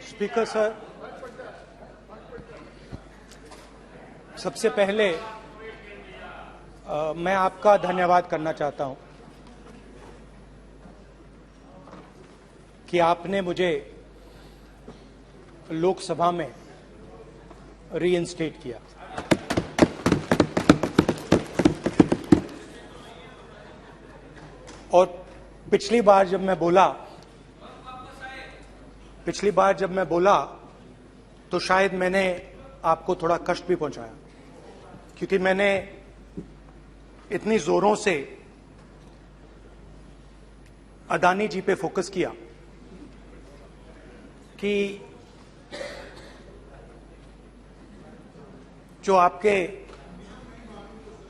Speaker sir, सबसे पहले मैं आपका धन्यवाद करना चाहता हूं कि आपने मुझे लोकसभा में रीइंस्टेट किया। और पिछली बार जब मैं बोला तो शायद मैंने आपको थोड़ा कष्ट भी पहुंचाया, क्योंकि मैंने इतनी जोरों से अदानी जी पे फोकस किया कि जो आपके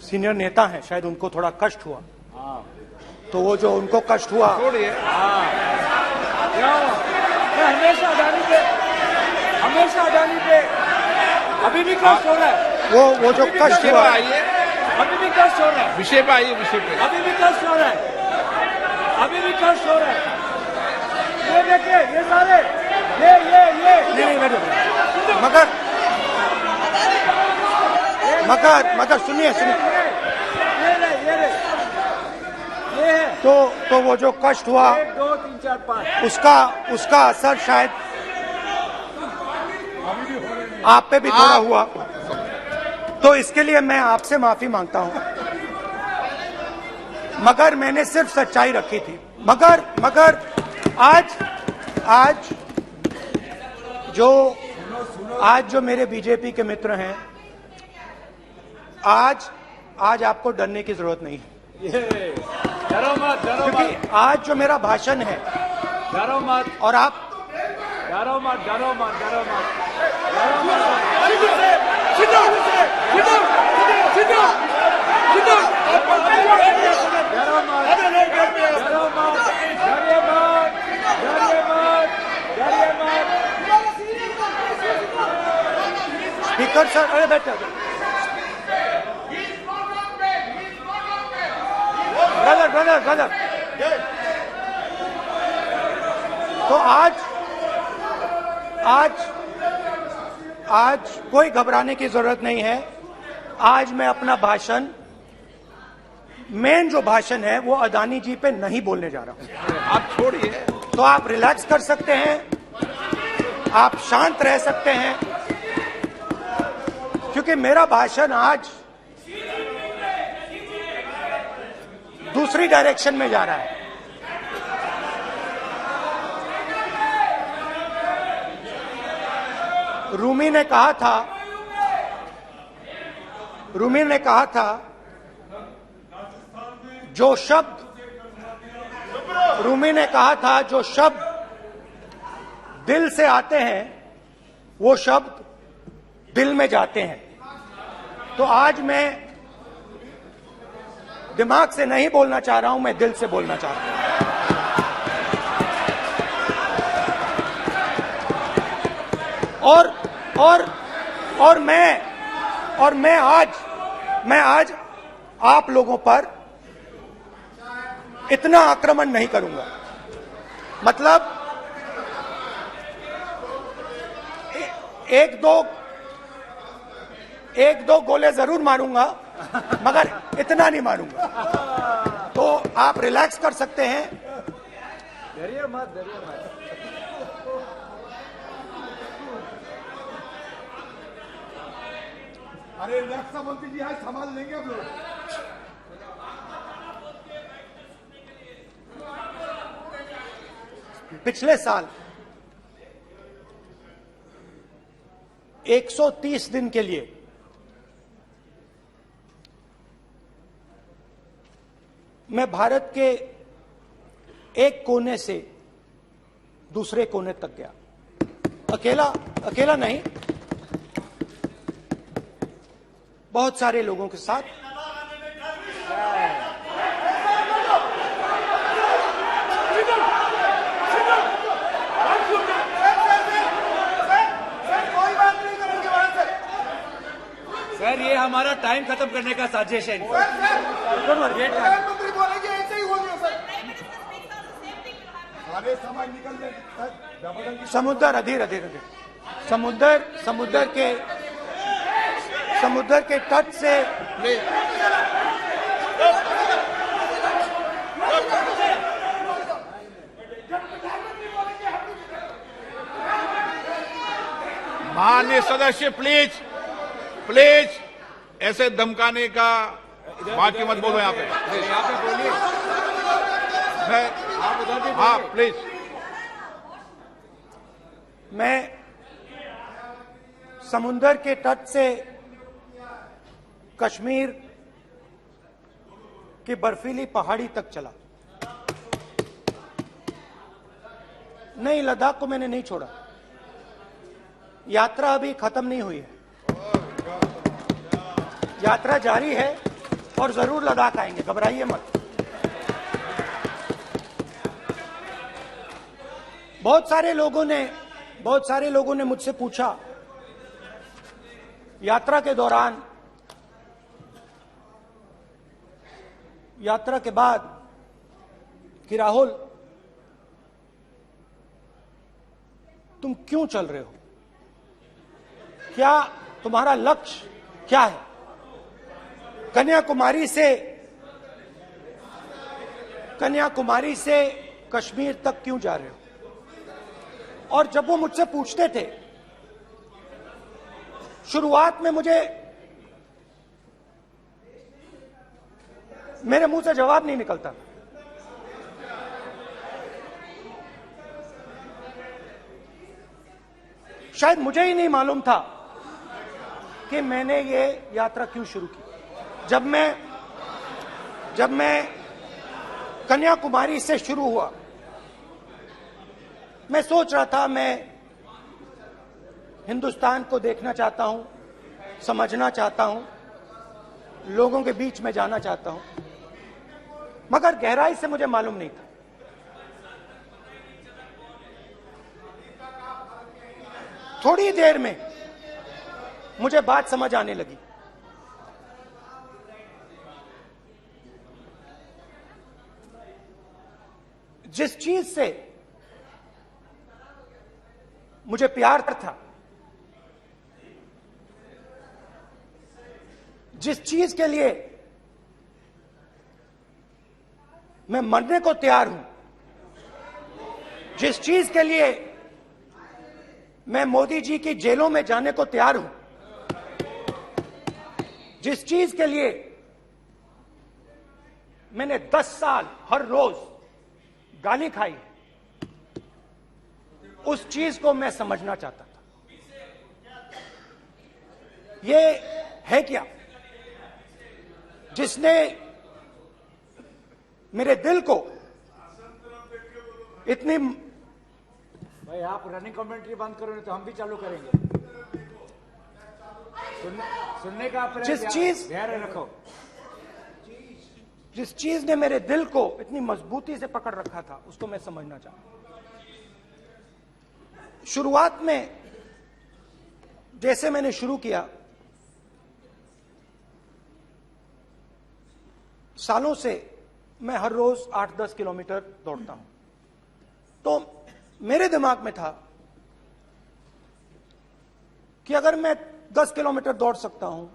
सीनियर नेता हैं शायद उनको थोड़ा कष्ट हुआ। तो वो जो उनको कष्ट हुआ, हमेशा अदानी पे अभी भी कष्ट हो रहा है। वो जो कष्ट हुआ, अभी भी कष्ट हो रहा है। विषय पे आइए, विषय पे। अभी भी कष्ट हो रहा है। ये देखिए, ये सारे नहीं मगर सुनिए ये है। तो वो जो कष्ट हुआ 1 2 3 4 5 उसका असर शायद आप पे भी थोड़ा हुआ। तो इसके लिए मैं आपसे माफी मांगता हूं, मगर मैंने सिर्फ सच्चाई रखी थी। मगर आज जो मेरे बीजेपी के मित्र हैं, आज आपको डरने की जरूरत नहीं है, डरो मत। क्योंकि आज जो मेरा भाषण है, डरो मत और आप डरो मत। स्पीकर सर, अरे बैठे ब्रदर। तो आज कोई घबराने की जरूरत नहीं है। आज मैं अपना भाषण, मेन जो भाषण है वो अदानी जी पे नहीं बोलने जा रहा हूं। आप छोड़िए, तो आप रिलैक्स कर सकते हैं, आप शांत रह सकते हैं, क्योंकि मेरा भाषण आज दूसरी डायरेक्शन में जा रहा है। रूमी ने कहा था जो शब्द दिल से आते हैं वो शब्द दिल में जाते हैं। तो आज मैं दिमाग से नहीं बोलना चाह रहा हूं, मैं दिल से बोलना चाह रहा हूं। और मैं आज आप लोगों पर इतना आक्रमण नहीं करूंगा। मतलब एक दो गोले जरूर मारूंगा, मगर इतना नहीं मारूंगा। तो आप रिलैक्स कर सकते हैं। डरिए मत। अरे रक्षा मंत्री जी, आज संभाल लेंगे आप लोग। पिछले साल 130 दिन के लिए मैं भारत के एक कोने से दूसरे कोने तक गया। अकेला नहीं, बहुत सारे लोगों के साथ। सर, ये हमारा टाइम खत्म करने का साजिश है। प्रधानमंत्री बोलेंगे ऐसे ही होंगे सर। सारे समाज निकल जाए। समुद्र अधीर अधीर अधीर समुद्र के तट से माननीय सदस्य प्लीज प्लीज ऐसे धमकाने का बात की मत बोलो यहाँ पे। यहाँ पे बोलिए, आप उधर भी हाँ बोलिए। प्लीज। मैं समुद्र के तट से कश्मीर की बर्फीली पहाड़ी तक चला। नहीं, लद्दाख को मैंने नहीं छोड़ा। यात्रा अभी खत्म नहीं हुई है, यात्रा जारी है और जरूर लद्दाख आएंगे, घबराइए मत। बहुत सारे लोगों ने मुझसे पूछा यात्रा के दौरान, यात्रा के बाद कि राहुल तुम क्यों चल रहे हो, क्या तुम्हारा लक्ष्य क्या है, कन्याकुमारी से कश्मीर तक क्यों जा रहे हो। और जब वो मुझसे पूछते थे, शुरुआत में मेरे मुंह से जवाब नहीं निकलता। शायद मुझे ही नहीं मालूम था कि मैंने ये यात्रा क्यों शुरू की। जब मैं कन्याकुमारी से शुरू हुआ, मैं सोच रहा था मैं हिंदुस्तान को देखना चाहता हूं, समझना चाहता हूं, लोगों के बीच में जाना चाहता हूं, मगर गहराई से मुझे मालूम नहीं था। थोड़ी देर में मुझे बात समझ आने लगी। जिस चीज से मुझे प्यार था, जिस चीज के लिए मैं मरने को तैयार हूं, जिस चीज के लिए मैं मोदी जी की जेलों में जाने को तैयार हूं, जिस चीज के लिए मैंने 10 साल हर रोज गाली खाई, उस चीज को मैं समझना चाहता था। ये है क्या जिसने मेरे दिल को इतनी। भाई आप रनिंग कमेंट्री बंद करो, नहीं तो हम भी चालू करेंगे। सुनने का आप धैर्य रखो। जिस चीज ने मेरे दिल को इतनी मजबूती से पकड़ रखा था, उसको मैं समझना चाहता। शुरुआत में जैसे मैंने शुरू किया, सालों से मैं हर रोज 8-10 किलोमीटर दौड़ता हूं, तो मेरे दिमाग में था कि अगर मैं 10 किलोमीटर दौड़ सकता हूं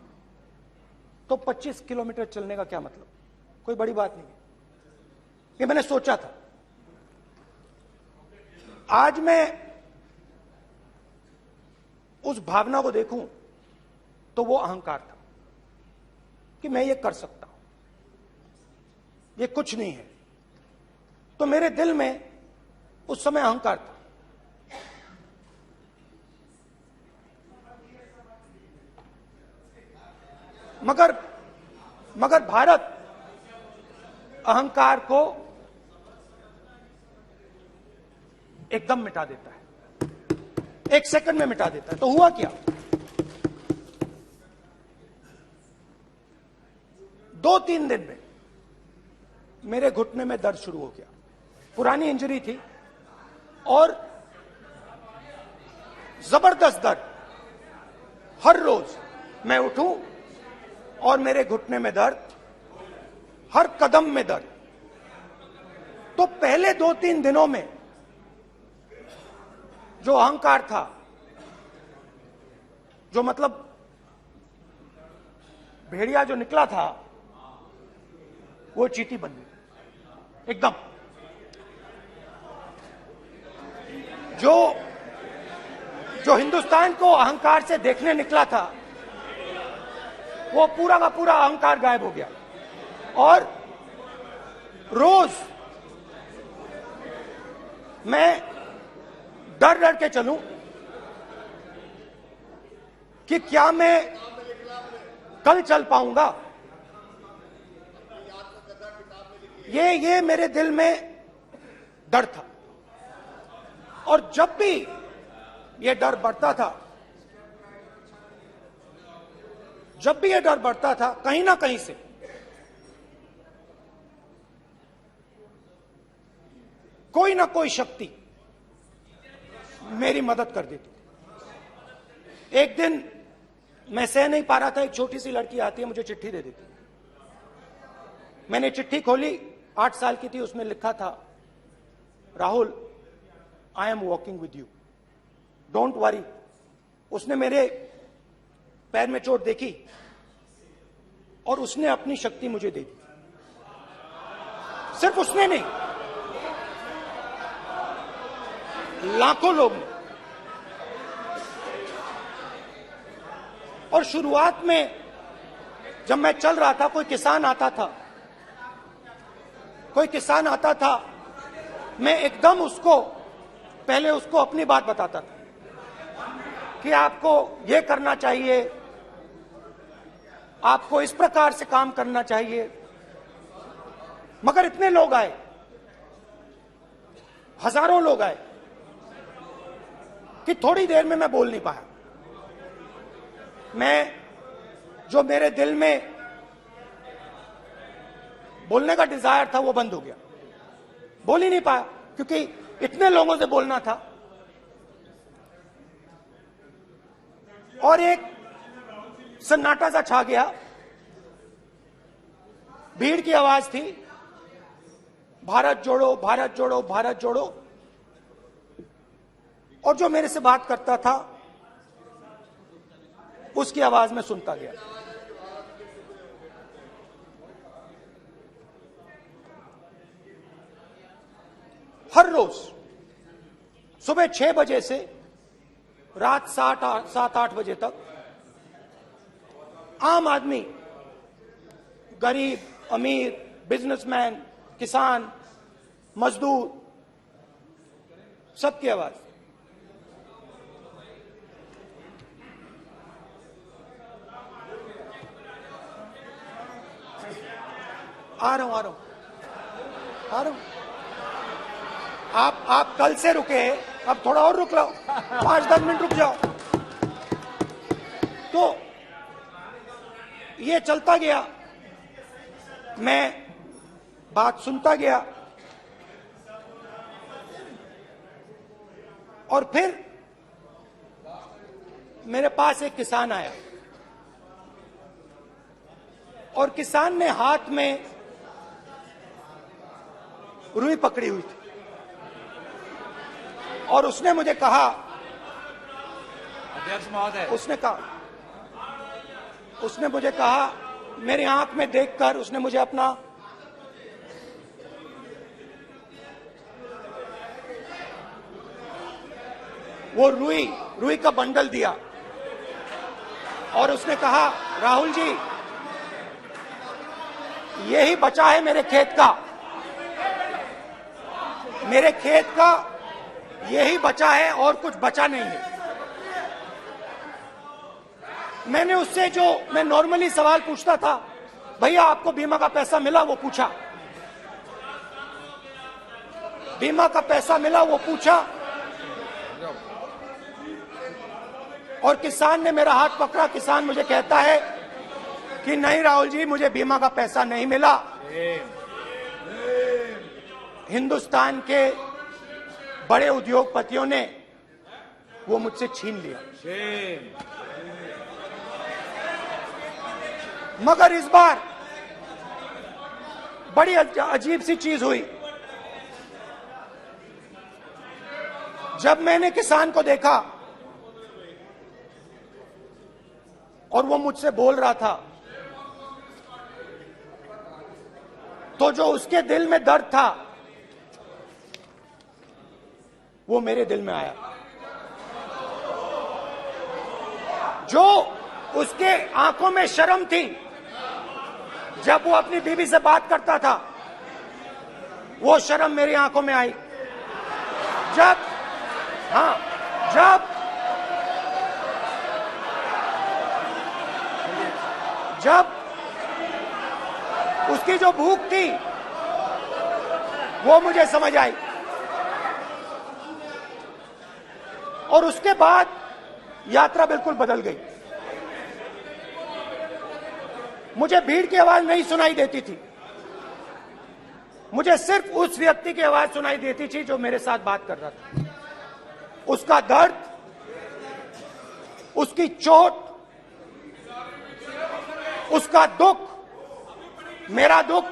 तो 25 किलोमीटर चलने का क्या मतलब, कोई बड़ी बात नहीं। ये मैंने सोचा था। आज मैं उस भावना को देखूं तो वो अहंकार था कि मैं ये कर सकता हूं, ये कुछ नहीं है। तो मेरे दिल में उस समय अहंकार था। मगर भारत अहंकार को एकदम मिटा देता है, 1 सेकंड में मिटा देता है। तो हुआ क्या, 2-3 दिन में मेरे घुटने में दर्द शुरू हो गया। पुरानी इंजरी थी और जबरदस्त दर्द। हर रोज मैं उठूं और मेरे घुटने में दर्द, हर कदम में दर्द। तो पहले 2-3 दिनों में जो अहंकार था, जो मतलब भेड़िया जो निकला था, वो चींटी बन गई एकदम। जो हिंदुस्तान को अहंकार से देखने निकला था, वो पूरा का पूरा अहंकार गायब हो गया। और रोज मैं डर डर के चलूं कि क्या मैं कल चल पाऊंगा। ये मेरे दिल में डर था। और जब भी ये डर बढ़ता था, कहीं ना कहीं से कोई ना कोई शक्ति मेरी मदद कर देती। एक दिन मैं सह नहीं पा रहा था, एक छोटी सी लड़की आती है, मुझे चिट्ठी दे देती। मैंने चिट्ठी खोली, 8 साल की थी, उसमें लिखा था, Rahul, I am walking with you, don't worry. उसने मेरे पैर में चोट देखी और उसने अपनी शक्ति मुझे दे दी। सिर्फ उसने नहीं, लाखों लोग ने। और शुरुआत में जब मैं चल रहा था, कोई किसान आता था, मैं एकदम पहले उसको अपनी बात बताता था कि आपको ये करना चाहिए, आपको इस प्रकार से काम करना चाहिए। मगर इतने लोग आए, हजारों लोग आए, कि थोड़ी देर में मैं बोल नहीं पाया। जो मेरे दिल में बोलने का डिजायर था, वो बंद हो गया। बोल ही नहीं पाया, क्योंकि इतने लोगों से बोलना था। और एक सन्नाटा सा छा गया, भीड़ की आवाज थी, भारत जोड़ो, भारत जोड़ो, भारत जोड़ो। और जो मेरे से बात करता था, उसकी आवाज में सुनता गया। हर रोज सुबह 6 बजे से रात 7-8 बजे तक आम आदमी, गरीब, अमीर, बिजनेसमैन, किसान, मजदूर, सबकी आवाज। आ रहा हूं। आप कल से रुके, अब थोड़ा और रुक लो, 5-10 मिनट रुक जाओ। तो ये चलता गया, मैं बात सुनता गया। और फिर मेरे पास एक किसान आया, और किसान ने हाथ में रुई पकड़ी हुई थी, और उसने मुझे कहा, अध्यक्ष महोदय, उसने मुझे कहा, मेरी आंख में देखकर उसने मुझे अपना वो रुई का बंडल दिया, और उसने कहा, राहुल जी, यही बचा है मेरे खेत का, यही बचा है, और कुछ बचा नहीं है। मैंने उससे, जो मैं नॉर्मली सवाल पूछता था, भैया आपको बीमा का पैसा मिला, वो पूछा। बीमा का पैसा मिला, वो पूछा। और किसान ने मेरा हाथ पकड़ा। किसान मुझे कहता है कि नहीं राहुल जी, मुझे बीमा का पैसा नहीं मिला, हिंदुस्तान के बड़े उद्योगपतियों ने वो मुझसे छीन लिया। मगर इस बार बड़ी अजीब सी चीज हुई। जब मैंने किसान को देखा और वो मुझसे बोल रहा था, तो जो उसके दिल में दर्द था वो मेरे दिल में आया। जो उसके आंखों में शर्म थी जब वो अपनी बीवी से बात करता था, वो शर्म मेरी आंखों में आई। जब उसकी जो भूख थी वो मुझे समझ आई। और उसके बाद यात्रा बिल्कुल बदल गई। मुझे भीड़ की आवाज नहीं सुनाई देती थी, मुझे सिर्फ उस व्यक्ति की आवाज सुनाई देती थी जो मेरे साथ बात कर रहा था। उसका दर्द, उसकी चोट, उसका दुख, मेरा दुख,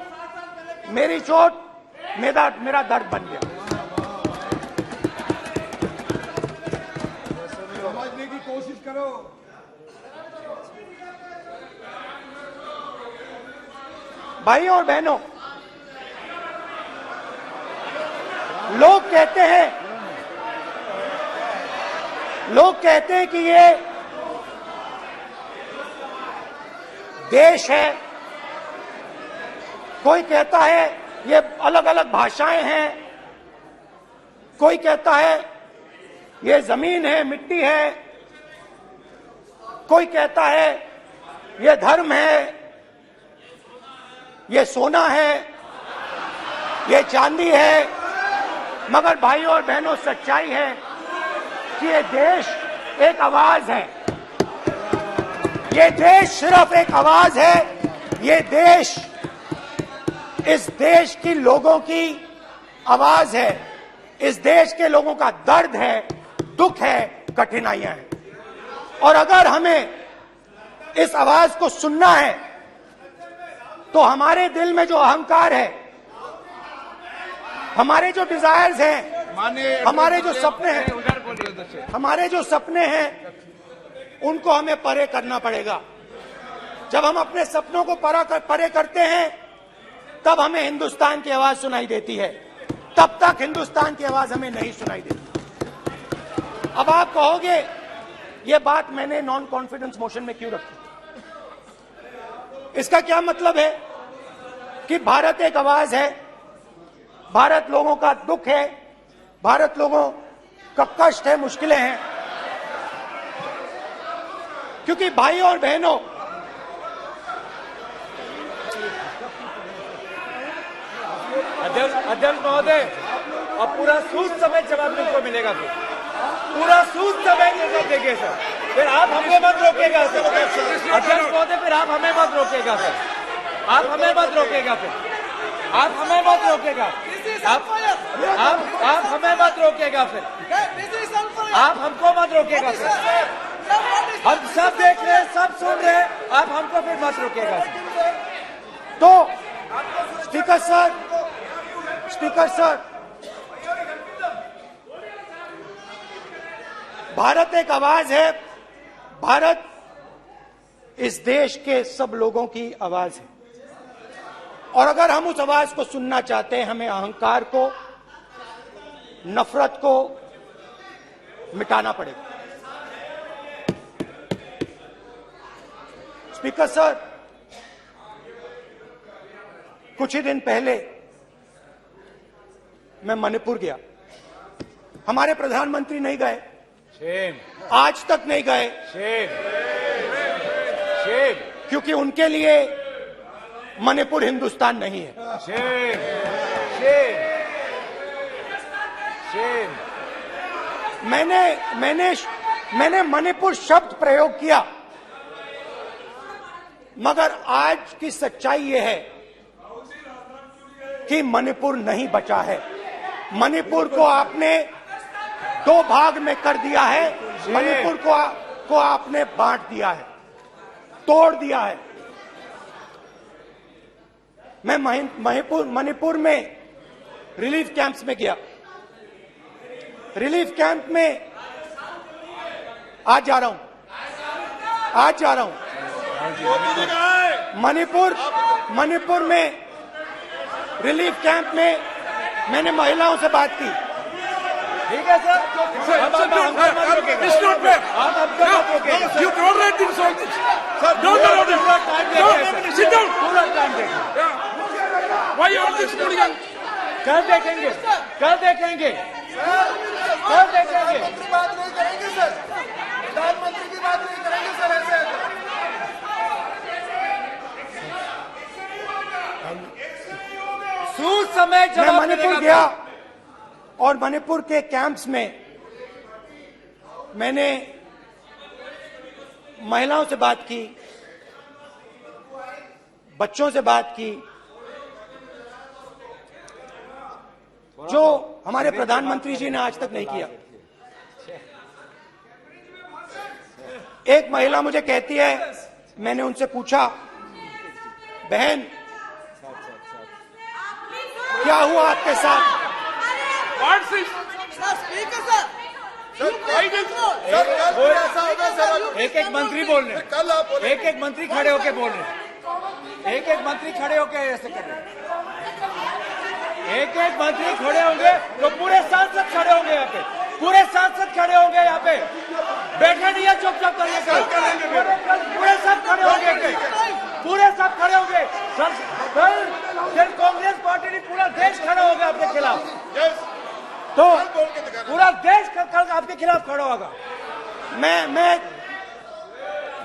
मेरी चोट, मेरा दर्द बन गया। समझने की कोशिश करो। भाइयों और बहनों, लोग कहते हैं कि ये देश है, कोई कहता है ये अलग अलग भाषाएं हैं, कोई कहता है ये जमीन है, मिट्टी है, कोई कहता है ये धर्म है, ये सोना है, ये चांदी है। मगर भाइयों और बहनों, सच्चाई है कि ये देश एक आवाज है। ये देश सिर्फ एक आवाज है। ये देश, इस देश की लोगों की आवाज है। इस देश के लोगों का दर्द है, दुख है, कठिनाइयां हैं। और अगर हमें इस आवाज को सुनना है तो हमारे दिल में जो अहंकार है, हमारे जो डिजायर्स हैं, हमारे जो सपने हैं, उनको हमें परे करना पड़ेगा। जब हम अपने सपनों को परे करते हैं तब हमें हिंदुस्तान की आवाज सुनाई देती है, तब तक हिंदुस्तान की आवाज हमें नहीं सुनाई देती। अब आप कहोगे ये बात मैंने नॉन कॉन्फिडेंस मोशन में क्यों रखी? इसका क्या मतलब है कि भारत एक आवाज है, भारत लोगों का दुख है, भारत लोगों का कष्ट है, मुश्किलें हैं। क्योंकि भाइयों और बहनों, अध्यक्ष महोदय, अब पूरा सूद समेत जवाब तुमको मिलेगा। फिर पूरा सूद समेत जवाब देंगे सर। फिर आप हमें मत रोकेगा सर। अध्यक्ष महोदय, फिर आप हमें मत रोकेगा सर। आप हमें मत रोकेगा। फिर आप हमें मत रोकेगा। आप हमें मत रोकेगा। फिर आप हमको मत रोकेगा सर। हम सब देख रहे हैं, सब सुन रहे हैं, आप हमको फिर मत रोकेगा सर। तो स्पीकर सर, भारत एक आवाज है। भारत इस देश के सब लोगों की आवाज है। और अगर हम उस आवाज को सुनना चाहते हैं, हमें अहंकार को, नफरत को मिटाना पड़ेगा। स्पीकर सर, कुछ ही दिन पहले मैं मणिपुर गया। हमारे प्रधानमंत्री नहीं गए, आज तक नहीं गए, क्योंकि उनके लिए मणिपुर हिंदुस्तान नहीं है। मैंने मणिपुर शब्द प्रयोग किया, मगर आज की सच्चाई यह है कि मणिपुर नहीं बचा है। मणिपुर को आपने दो भाग में कर दिया है। मणिपुर को आपने बांट दिया है, तोड़ दिया है। मैं मणिपुर में रिलीफ कैंप्स में गया। रिलीफ कैंप में आज जा रहा हूं, मणिपुर में रिलीफ कैंप में मैंने महिलाओं से बात की। ठीक है सर, अब आप मत रोकेगा। It's not fair. आप हमको मत रोकेगा। You tolerate this all this. Sir, Don't allow this. पूरा टाइम No, देंगे। sit down. पूरा टाइम देंगे। Yeah. Why you all this hooligan? कल देखेंगे, कल देखेंगे, कल देखेंगे। बात नहीं करेंगे सर, प्रधानमंत्री की बात नहीं करेंगे सर ऐसे। सूद समय मैं जवाब मणिपुर मिलेगा। गया और मणिपुर के कैंप्स में मैंने महिलाओं से बात की, बच्चों से बात की, जो हमारे प्रधानमंत्री जी ने आज तक नहीं किया। एक महिला मुझे कहती है, मैंने उनसे पूछा, बहन क्या हुआ आपके साथ? What's this? ऐसा होगा सर, एक एक मंत्री बोल रहे हैं, कल आप बोले एक एक मंत्री खड़े होके बोल रहे हैं, एक एक मंत्री खड़े होके ऐसे कर रहे हैं। एक एक मंत्री खड़े होंगे तो पूरे सांसद खड़े होंगे यहाँ पे, पूरे सांसद खड़े होंगे यहाँ पे। बैठे नहीं है, चुपचाप करिए। कल पूरे सब खड़े होंगे, पूरे सब खड़े होंगे। कल कांग्रेस पार्टी ने पूरा देश खड़ा होगा आपके खिलाफ, तो पूरा देश कल आपके खिलाफ खड़ा होगा। मैं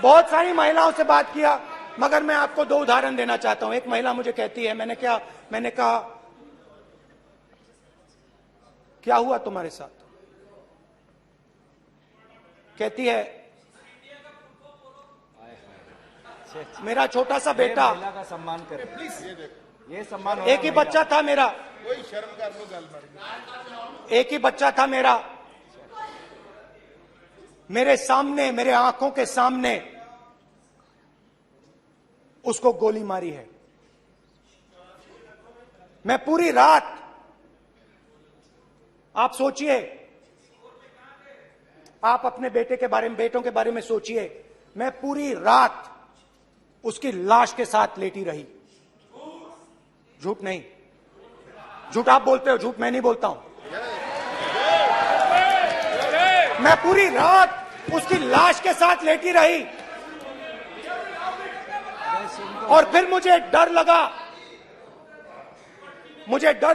बहुत सारी महिलाओं से बात किया, मगर मैं आपको दो उदाहरण देना चाहता हूं। एक महिला मुझे कहती है, मैंने कहा क्या हुआ तुम्हारे साथ? कहती है, मेरा छोटा सा बेटा, महिला का सम्मान करें प्लीज, ये सम्मान। एक ही बच्चा था मेरा, कोई शर्म कर लो गल मारी। एक ही बच्चा था मेरा, मेरे सामने, मेरे आंखों के सामने उसको गोली मारी है। मैं पूरी रात, आप सोचिए, आप अपने बेटे के बारे में, बेटों के बारे में सोचिए, मैं पूरी रात उसकी लाश के साथ लेटी रही। झूठ नहीं, झूठ आप बोलते हो, झूठ मैं नहीं बोलता हूं। मैं पूरी रात उसकी लाश के साथ लेटी रही और फिर मुझे डर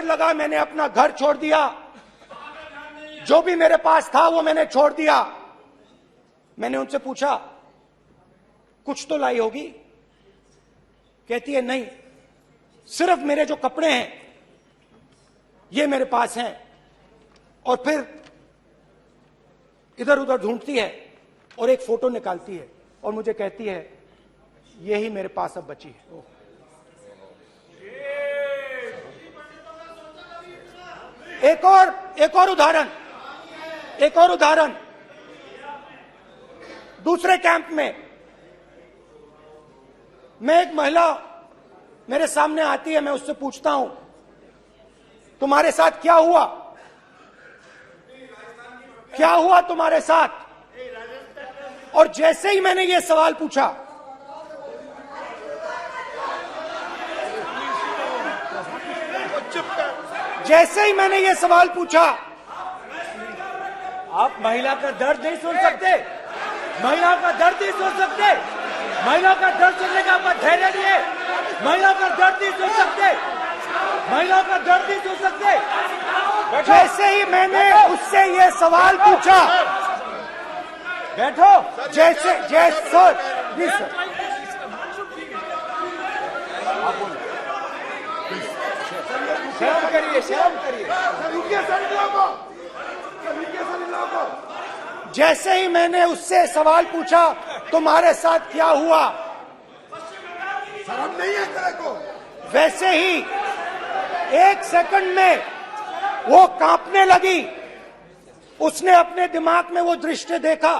लगा, मैंने अपना घर छोड़ दिया, जो भी मेरे पास था वो मैंने छोड़ दिया। मैंने उनसे पूछा, कुछ तो लाई होगी? कहती है, नहीं, सिर्फ मेरे जो कपड़े हैं ये मेरे पास हैं। और फिर इधर उधर ढूंढती है और एक फोटो निकालती है और मुझे कहती है, यही मेरे पास अब बची है। एक और उदाहरण, दूसरे कैंप में मैं, एक महिला मेरे सामने आती है, मैं उससे पूछता हूं, तुम्हारे साथ क्या हुआ? क्या हुआ तुम्हारे साथ? और जैसे ही मैंने ये सवाल पूछा, जैसे ही मैंने ये सवाल पूछा, आप महिला का दर्द नहीं सुन सकते, महिला का दर्द नहीं सुन सकते, महिला का दर्द सुनने का आपका धैर्य नहीं है, महिला का दर्द नहीं सुन सकते, महिला का दर्द नहीं सुन सकते। जैसे ही मैंने उससे ये सवाल पूछा, बैठो, जैसे सर, प्लीज सर, शर्म करिए, शर्म करिए। जैसे ही मैंने उससे सवाल पूछा, तुम्हारे साथ क्या हुआ, शर्म नहीं है तेरे को? वैसे ही एक सेकंड में वो कांपने लगी। उसने अपने दिमाग में वो दृश्य देखा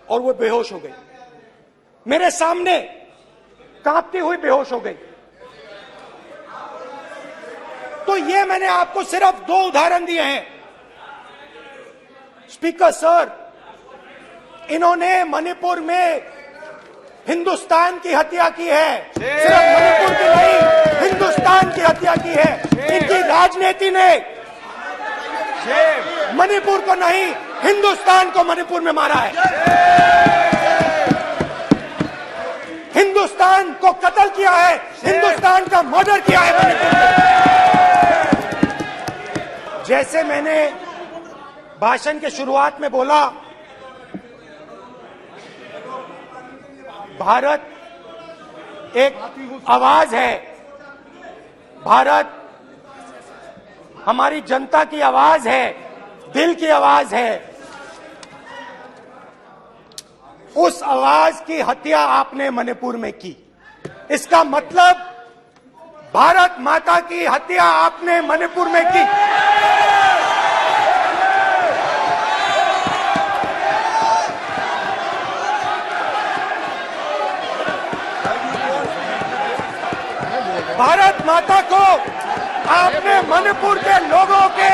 और वो बेहोश हो गई। मेरे सामने कांपती हुई बेहोश हो गई। तो ये मैंने आपको सिर्फ 2 उदाहरण दिए हैं। स्पीकर सर, इन्होंने मणिपुर में हिंदुस्तान की हत्या की है, सिर्फ मणिपुर की नहीं, हिंदुस्तान की हत्या की है। इनकी राजनीति ने मणिपुर को नहीं, हिंदुस्तान को मणिपुर में मारा है। हिंदुस्तान को कत्ल किया है, हिंदुस्तान का मर्डर किया है मणिपुर में। जैसे मैंने भाषण के शुरुआत में बोला, भारत एक आवाज है, भारत हमारी जनता की आवाज है, दिल की आवाज है। उस आवाज की हत्या आपने मणिपुर में की। इसका मतलब भारत माता की हत्या आपने मणिपुर में की। भारत माता को आपने मणिपुर के लोगों के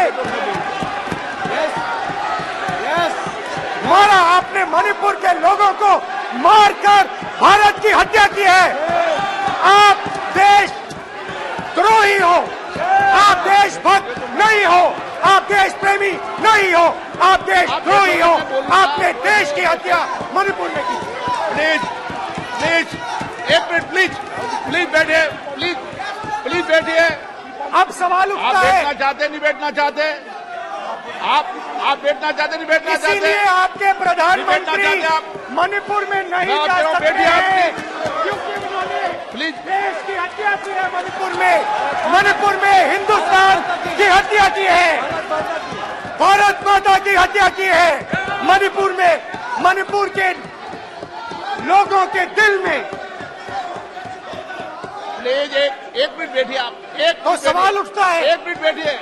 मारा, आपने मणिपुर के लोगों को मारकर भारत की हत्या की है। आप देश द्रोही हो, आप देशभक्त नहीं हो, आप देश प्रेमी नहीं हो, आप देश द्रोही हो। आपने देश की हत्या मणिपुर में की। प्लीज प्लीज एक मिनट, प्लीज प्लीज बैठिए, प्लीज प्लीज बैठिए। अब सवाल आप उठता है, बैठना चाहते नहीं बैठना चाहते? आप बैठना चाहते नहीं बैठना चाहते? इसीलिए आपके प्रधानमंत्री चाहते आप? मणिपुर में नहीं मैं जा आप सकते बैठिए, हैं, क्योंकि उन्होंने प्लीज देश की हत्या की है। मणिपुर में हिंदुस्तान की हत्या की है, भारत माता की हत्या की है। मणिपुर में, मणिपुर के लोगों के दिल में। प्लीज एक मिनट बैठिए आप, एक तो मिनट सवाल बैठिए। उठता है, एक मिनट बैठिए,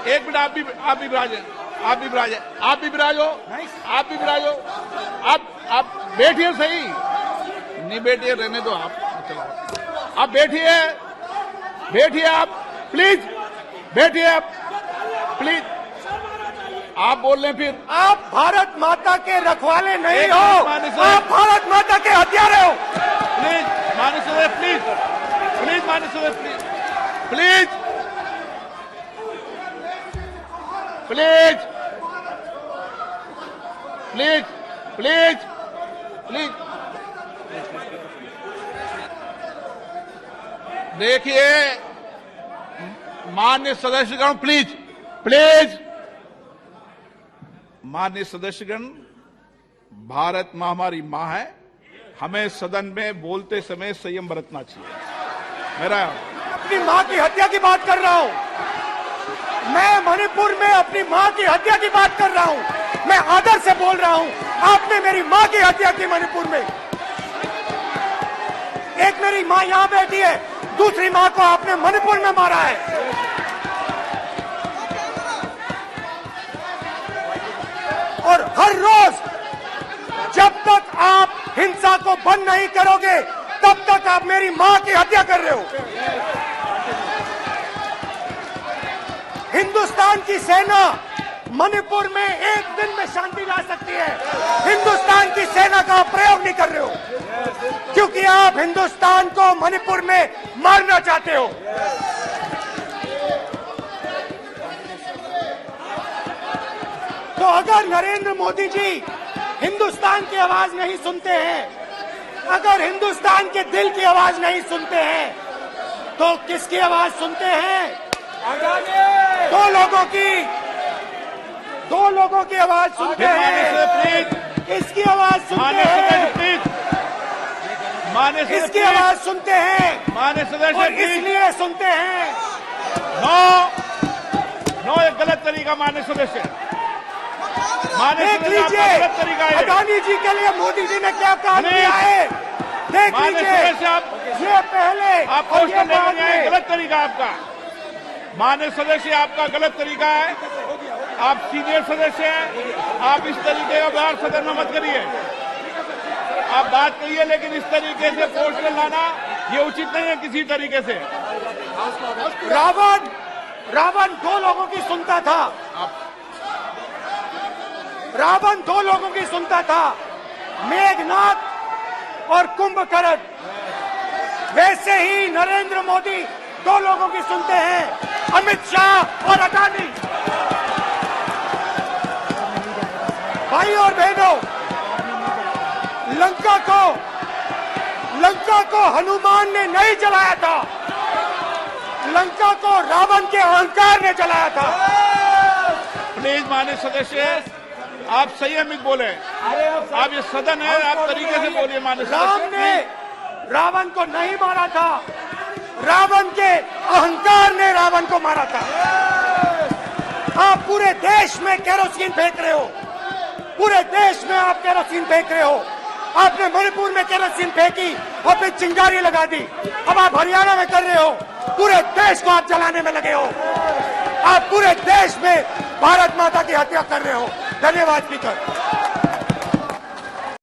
एक मिनट। आप भी विराजे, आप भी विराजे, आप भी विराजो, आप भी विराजो। आप बैठिए सही, नहीं बैठिए रहने दो आप, चलो आप बैठिए, बैठिए आप, प्लीज बैठिए आप, प्लीज। आप बोल रहे फिर आप भारत माता के रखवाले नहीं एक हो, मिनट माननीय सर। आप भारत माता के हत्यारे हो। प्लीज माननीय सदस्य, प्लीज प्लीज माननीय सदस्य, please please please please please. देखिए माननीय सदस्यगण, प्लीज प्लीज। माननीय सदस्यगण, भारत मां हमारी मां है, हमें सदन में बोलते समय संयम बरतना चाहिए। मेरा अपनी मां की हत्या की बात कर रहा हूं, मैं मणिपुर में अपनी मां की हत्या की बात कर रहा हूं, मैं आदर से बोल रहा हूं। आपने मेरी मां की हत्या की मणिपुर में। एक मेरी मां यहां बैठी है, दूसरी मां को आपने मणिपुर में मारा है। और हर रोज जब तक आप हिंसा को बंद नहीं करोगे, तब तक आप मेरी मां की हत्या कर रहे हो। हिंदुस्तान की सेना मणिपुर में एक दिन में शांति ला सकती है, हिंदुस्तान की सेना का प्रयोग नहीं कर रहे हो, क्योंकि आप हिंदुस्तान को मणिपुर में मारना चाहते हो। तो अगर नरेंद्र मोदी जी हिंदुस्तान की आवाज नहीं सुनते हैं, अगर हिंदुस्तान के दिल की आवाज नहीं सुनते हैं, तो किसकी आवाज सुनते हैं? दो लोगों की आवाज सुनते हैं। प्लीज इसकी आवाज सुनते हैं, प्लीज माननीय सदस्य, इसकी आवाज सुनते हैं, माननीय सदस्य, और प्लीज। इसलिए सुनते हैं। नो ये गलत तरीका माननीय सदस्य, माननीय देख सदस्य, आपका लीजिए गलत तरीका है। अडानी जी के लिए मोदी जी ने क्या काम नहीं। किया है, देख माननीय लीजिए। सदस्य, आप ये पहले आपको और उसको ये लेकर बाद नहीं आए, में। गलत तरीका आपका। माननीय सदस्य, आपका गलत तरीका है, आप सीनियर सदस्य हैं, आप इस तरीके का व्यवहार सदन में मत करिए। आप बात करिए, लेकिन इस तरीके से पोस्टर लाना ये उचित नहीं है किसी तरीके से। रावण दो लोगों की सुनता था। रावण दो लोगों की सुनता था, मेघनाथ और कुंभकर्ण। वैसे ही नरेंद्र मोदी दो लोगों की सुनते हैं, अमित शाह और अडानी। भाई और बहनों, लंका को हनुमान ने नहीं जलाया था, लंका को रावण के अहंकार ने जलाया था। प्लीज माननीय सदस्य, आप संयमित बोले। आप ये सदन है, आप तरीके से बोलिए माननीय राम सदस्य। ने रावण को नहीं मारा था, रावण के अहंकार ने रावण को मारा था। आप पूरे देश में केरोसिन फेंक रहे हो, पूरे देश में आप केरोसिन फेंक रहे हो। आपने मणिपुर में केरोसिन फेंकी और फिर चिंगारी लगा दी। अब आप हरियाणा में कर रहे हो, पूरे देश को आप जलाने में लगे हो। आप पूरे देश में भारत माता की हत्या कर रहे हो। धन्यवाद स्पीकर।